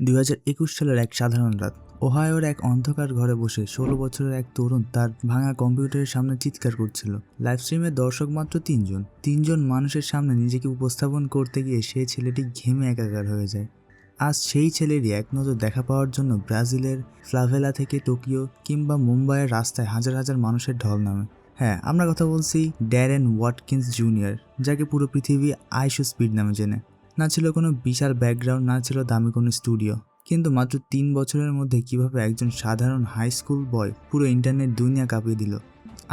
2021 সালের এক সাধারণ রাত। ওহাইওর এক অন্ধকার ঘরে বসে 16 বছরের এক তরুণ তার ভাঙা কম্পিউটারের সামনে চিৎকার করছিল। লাইভ স্ট্রিমে দর্শক মাত্র তিনজন মানুষের সামনে নিজেকে উপস্থাপন করতে গিয়ে সেই ছেলেটি ঘেমে একাকার হয়ে যায়। আজ সেই ছেলেরই এক নজর দেখা পাওয়ার জন্য ব্রাজিলের ফ্লাভেলা থেকে টোকিও কিংবা মুম্বাইয়ের রাস্তায় হাজার হাজার মানুষের ঢল নামে। হ্যাঁ, আমরা কথা বলছি ড্যারেন ওয়াটকিন্স জুনিয়র, যাকে পুরো পৃথিবী আইশোস্পিড নামে চেনে। না ছিল কোনো বিশাল ব্যাকগ্রাউন্ড, না ছিল দামি কোনো স্টুডিও, কিন্তু মাত্র 3 বছরের মধ্যে কিভাবে একজন সাধারণ হাই স্কুল বয় পুরো ইন্টারনেট দুনিয়া কাঁপিয়ে দিল।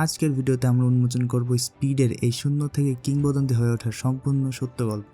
আজকের ভিডিওতে আমরা উন্মোচন করব স্পিডের এই শূন্য থেকে কিংবদন্তি হয়ে ওঠার সম্পূর্ণ সত্য গল্প।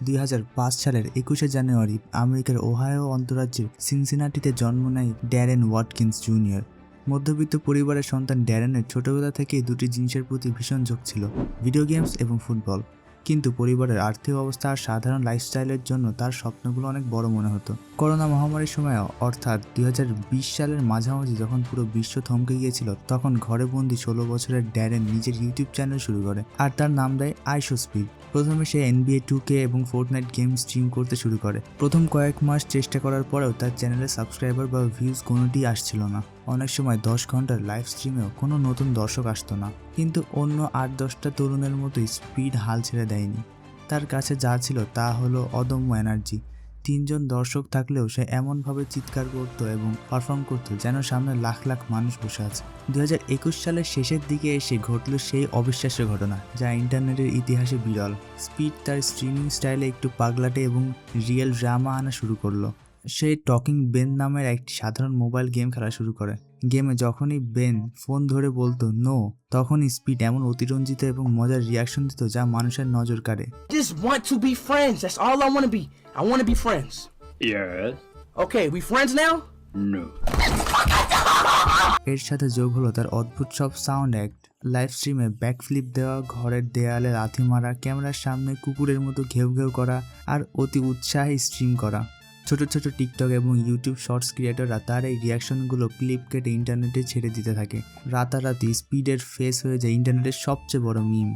2005 সালের 21শে জানুয়ারি আমেরিকার ওহাইও অন্তরাজ্যের সিনসিনাটিতে জন্ম নেয় ড্যারেন ওয়াটকিন্স জুনিয়র। মধ্যবিত্ত পরিবারের সন্তান ড্যারেনের ছোটবেলা থেকেই দুটি জিনিসের প্রতি ভীষণ ঝোঁক ছিল, ভিডিও গেমস এবং ফুটবল। কিন্তু পরিবারের আর্থিক অবস্থা আর সাধারণ লাইফস্টাইলের জন্য তার স্বপ্নগুলো অনেক বড় মনে হতো। করোনা মহামারীর সময়, অর্থাৎ 2020 সালের মাঝামাঝি, যখন পুরো বিশ্ব থমকে গিয়েছিল, তখন ঘরে বন্দি 16 বছরের ড্যারেন নিজের ইউটিউব চ্যানেল শুরু করে, আর তার নাম দেয় আইশোস্পিড। প্রথমে সে NBA 2K এবং ফোর্টনাইট গেম স্ট্রিম করতে শুরু করে। প্রথম কয়েক মাস চেষ্টা করার পরেও তার চ্যানেলে সাবস্ক্রাইবার বা ভিউজ কোনোটিই আসছিল না। অনেক সময় 10 ঘন্টার লাইভ স্ট্রিমেও কোনো নতুন দর্শক আসতো না। কিন্তু অন্য 8-10টা তরুণের মতোই স্পিড হাল ছেড়ে দেয়নি। তার কাছে যা ছিল তা হলো অদম্য এনার্জি। 3 জন দর্শক থাকলেও সে এমনভাবে চিৎকার করতো এবং পারফর্ম করতো যেন সামনে লাখ লাখ মানুষ বসে আছে। 2021 সালের শেষের দিকে এসে ঘটল সেই অবিশ্বাস্য ঘটনা, যা ইন্টারনেটের ইতিহাসে বিরল। স্পিড তার স্ট্রিমিং স্টাইলে একটু পাগলাটে এবং রিয়েল ড্রামা আনা শুরু করলো। সে টকিং বেন নামের একটি সাধারণ মোবাইল গেম খেলা শুরু করে। গেমে যখনই বেন ফোন ধরে বলতো নো, তখনই স্পিড এমন অতিরঞ্জিত এবং মজার রিয়াকশন দিত যা মানুষের নজর কাড়ে। Just want to be friends. That's all I want to be. I want to be friends. Yes. Okay, we friends now? No. এর সাথে যোগ হলো তার অদ্ভুত সব সাউন্ড অ্যাক্ট, লাইভ স্ট্রিমে ব্যাকফ্লিপ দেওয়া, ঘরের দেয়ালে লাথি মারা, ক্যামেরার সামনে কুকুরের মতো ঘেউ ঘেউ করা, আর অতি উৎসাহে স্ট্রিম করা। ছোট ছোট টিকটক এবং ইউটিউব শর্টস ক্রিয়েটররা তার এই রিয়াকশনগুলো ক্লিপ কেটে ইন্টারনেটে ছেড়ে দিতে থাকে। রাতারাতি স্পিডের ফেস হয়ে যায় ইন্টারনেটের সবচেয়ে বড় মিম।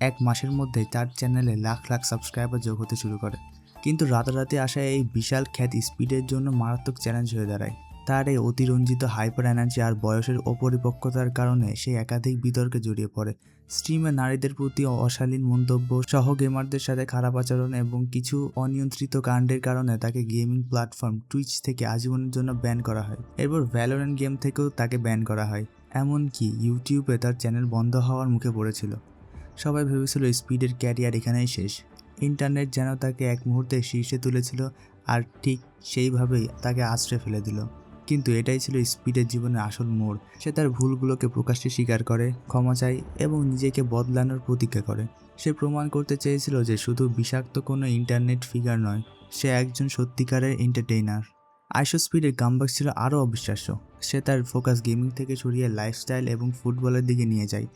1 মাসের মধ্যে তার চ্যানেলে লাখ লাখ সাবস্ক্রাইবার যোগ হতে শুরু করে। কিন্তু রাতারাতি আসা এই বিশাল খ্যাতি স্পিডের জন্য মারাত্মক চ্যালেঞ্জ হয়ে দাঁড়ায়। তার এই অতিরঞ্জিত হাইপার এনার্জি আর বয়সের অপরিপক্কতার কারণে সে একাধিক বিতর্কে জড়িয়ে পড়ে। স্ট্রিমে নারীদের প্রতি অশালীন মন্তব্য, সহ গেমারদের সাথে খারাপ আচরণ এবং কিছু অনিয়ন্ত্রিত কাণ্ডের কারণে তাকে গেমিং প্ল্যাটফর্ম টুইচ থেকে আজীবনের জন্য ব্যান করা হয়। এরপর ভ্যালোরেন্ট গেম থেকেও তাকে ব্যান করা হয়। এমনকি ইউটিউবে তার চ্যানেল বন্ধ হওয়ার মুখে পড়েছিল। সবাই ভেবেছিল স্পিডের ক্যারিয়ার এখানেই শেষ। ইন্টারনেট যেন তাকে এক মুহূর্তে শীর্ষে তুলেছিল, আর ঠিক সেইভাবেই তাকে আছড়ে ফেলে দিল। কিন্তু এটাই ছিল স্পিডের জীবনের আসল মোড়। সে তার ভুলগুলোকে প্রকাশ্যে স্বীকার করে, ক্ষমা চায় এবং নিজেকে বদলানোর প্রতিজ্ঞা করে। সে প্রমাণ করতে চেয়েছিল যে শুধু বিষাক্ত কোনো ইন্টারনেট ফিগার নয়, সে একজন সত্যিকারের এন্টারটেইনার। আইশোস্পিডের কামব্যাক ছিল আরও অবিশ্বাস্য। সে তার ফোকাস গেমিং থেকে সরিয়ে লাইফস্টাইল এবং ফুটবলের দিকে নিয়ে যায়।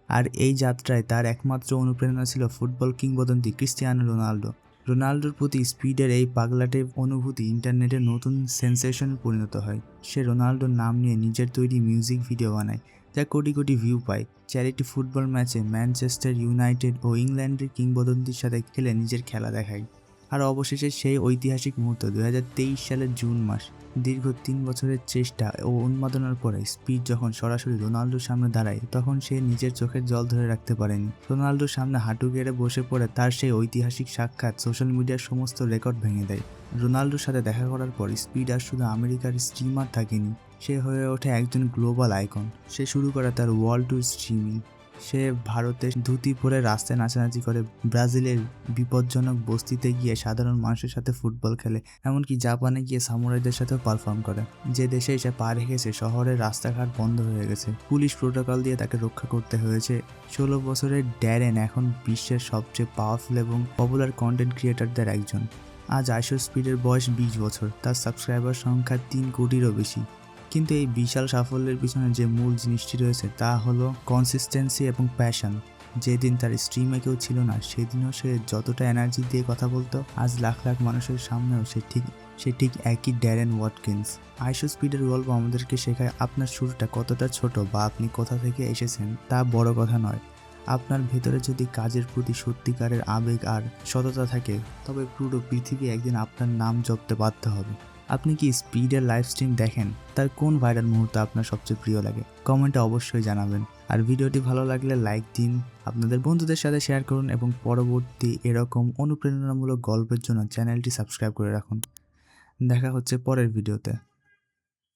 আর এই যাত্রায় তার একমাত্র অনুপ্রেরণা ছিল ফুটবল কিংবদন্তি ক্রিস্টিয়ানো রোনাল্ডো। রোনাল্ডোর প্রতি স্পিডের এই পাগলাটে অনুভূতি ইন্টারনেটের নতুন সেন্সেশনে পরিণত হয়। সে রোনাল্ডোর নাম নিয়ে নিজের তৈরি মিউজিক ভিডিও বানায়, যা কোটি কোটি ভিউ পায়। চ্যারিটি ফুটবল ম্যাচে ম্যানচেস্টার ইউনাইটেড ও ইংল্যান্ডের কিংবদন্তির সাথে খেলে নিজের খেলা দেখায়। আর অবশেষে সেই ঐতিহাসিক মুহূর্ত 2023 সালের জুন মাস। দীর্ঘ 3 বছরের চেষ্টা ও উন্মাদনার পরে স্পিড যখন সরাসরি রোনাল্ডোর সামনে দাঁড়ায়, তখন সে নিজের চোখের জল ধরে রাখতে পারেনি। রোনাল্ডোর সামনে হাঁটু গেড়ে বসে পড়ে তার সেই ঐতিহাসিক সাক্ষাৎ সোশ্যাল মিডিয়ার সমস্ত রেকর্ড ভেঙে দেয়। রোনাল্ডোর সাথে দেখা করার পর স্পিড আর শুধু আমেরিকার স্ট্রিমার থাকেনি, সে হয়ে ওঠে একজন গ্লোবাল আইকন। সে শুরু করে তার ওয়ার্ল্ড ট্যুর স্ট্রিমিং। সে ভারতে ধুতি পরে রাস্তায় নাচানাচি করে, ব্রাজিলের বিপজ্জনক বস্তিতে গিয়ে সাধারণ মানুষের সাথে ফুটবল খেলে, এমনকি জাপানে গিয়ে সামুরাইদের সাথেও পারফর্ম করে। যে দেশে সে পা রেখেছে, শহরের রাস্তাঘাট বন্ধ হয়ে গেছে, পুলিশ প্রোটোকল দিয়ে তাকে রক্ষা করতে হয়েছে। 16 বছরের ড্যারেন এখন বিশ্বের সবচেয়ে পাওয়ারফুল এবং পপুলার কন্টেন্ট ক্রিয়েটরদের একজন। আজ আইশোস্পিডের বয়স 20 বছর, তার সাবস্ক্রাইবার সংখ্যা 3 কোটিরও বেশি। কিন্তু এই বিশাল সাফল্যের পিছনে যে মূল জিনিসটি রয়েছে তা হলো কনসিস্টেন্সি এবং প্যাশন। যেদিন তার স্ট্রিমে কেউ ছিল না, সেদিনও সে যতটা এনার্জি দিয়ে কথা বলতো, আজ লাখ লাখ মানুষের সামনেও সে ঠিক একই ড্যারেন ওয়াটকিন্স। আইশোস্পিডের গল্প আমাদেরকে শেখায় আপনার শুরুটা কতটা ছোট বা আপনি কোথা থেকে এসেছেন তা বড় কথা নয়। আপনার ভেতরে যদি কাজের প্রতি সত্যিকারের আবেগ আর সততা থাকে, তবে পুরো পৃথিবী একদিন আপনার নাম জপতে বাধ্য হবে। আপনি কি স্পিডের লাইভ স্ট্রিম দেখেন? তার কোন ভাইরাল মুহূর্ত আপনার সবচেয়ে প্রিয় লাগে? কমেন্টে অবশ্যই জানাবেন। আর ভিডিওটি ভালো লাগলে লাইক দিন, আপনাদের বন্ধুদের সাথে শেয়ার করুন এবং পরবর্তী এরকম অনুপ্রেরণামূলক গল্পের জন্য চ্যানেলটি সাবস্ক্রাইব করে রাখুন। দেখা হচ্ছে পরের ভিডিওতে।